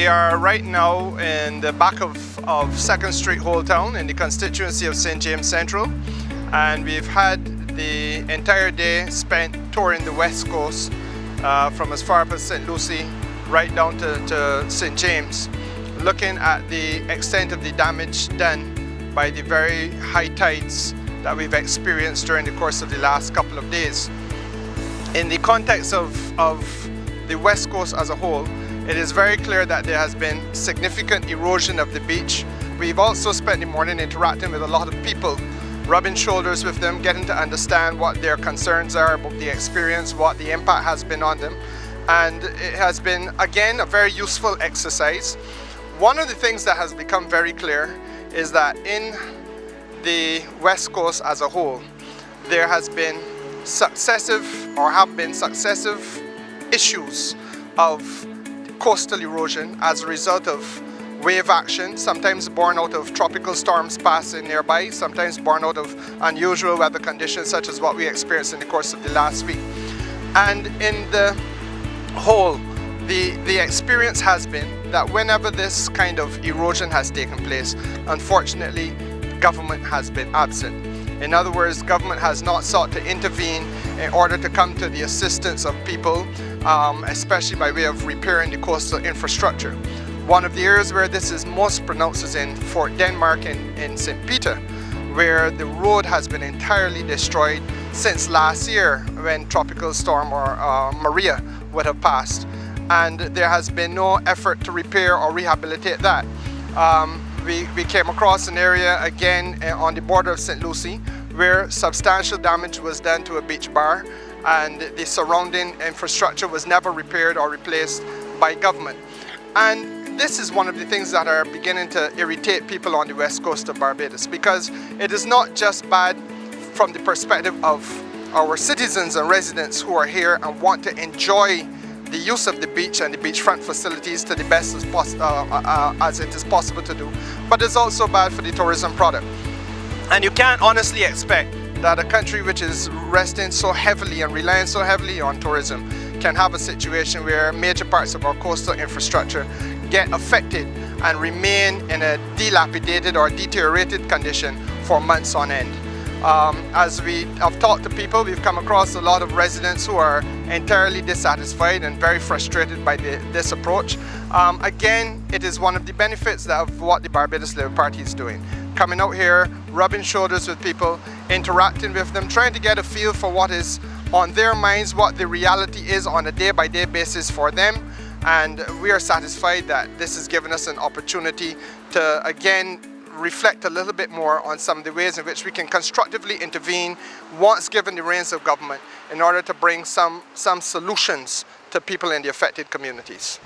are right now in the back of 2nd Street Old Town in the constituency of St. James Central, and we've had the entire day spent touring the west coast from as far up as St. Lucie right down to St. James, looking at the extent of the damage done by the very high tides that we've experienced during the course of the last couple of days. In the context of the west coast as a whole, it is very clear that there has been significant erosion of the beach. We've also spent the morning interacting with a lot of people, rubbing shoulders with them, getting to understand what their concerns are about the experience, what the impact has been on them. And it has been, again, a very useful exercise. One of the things that has become very clear is that in the west coast as a whole, there has been successive issues of coastal erosion as a result of wave action, sometimes born out of tropical storms passing nearby, sometimes born out of unusual weather conditions such as what we experienced in the course of the last week. And in the whole, the experience has been that whenever this kind of erosion has taken place, unfortunately, government has been absent. In other words, government has not sought to intervene in order to come to the assistance of people, especially by way of repairing the coastal infrastructure. One of the areas where this is most pronounced is in Fort Denmark in St. Peter, where the road has been entirely destroyed since last year when Tropical Storm or Maria would have passed. And there has been no effort to repair or rehabilitate that. We came across an area again on the border of St. Lucie where substantial damage was done to a beach bar, and the surrounding infrastructure was never repaired or replaced by government. And this is one of the things that are beginning to irritate people on the west coast of Barbados, because it is not just bad from the perspective of our citizens and residents who are here and want to enjoy the use of the beach and the beachfront facilities to the best as it is possible to do, but it's also bad for the tourism product. And you can't honestly expect that a country which is resting so heavily and relying so heavily on tourism can have a situation where major parts of our coastal infrastructure get affected and remain in a dilapidated or deteriorated condition for months on end. As we have talked to people, we've come across a lot of residents who are entirely dissatisfied and very frustrated by this approach. Again, it is one of the benefits of what the Barbados Labour Party is doing. Coming out here, rubbing shoulders with people, interacting with them, trying to get a feel for what is on their minds, what the reality is on a day-by-day basis for them. And we are satisfied that this has given us an opportunity to, again, reflect a little bit more on some of the ways in which we can constructively intervene once given the reins of government in order to bring some solutions to people in the affected communities.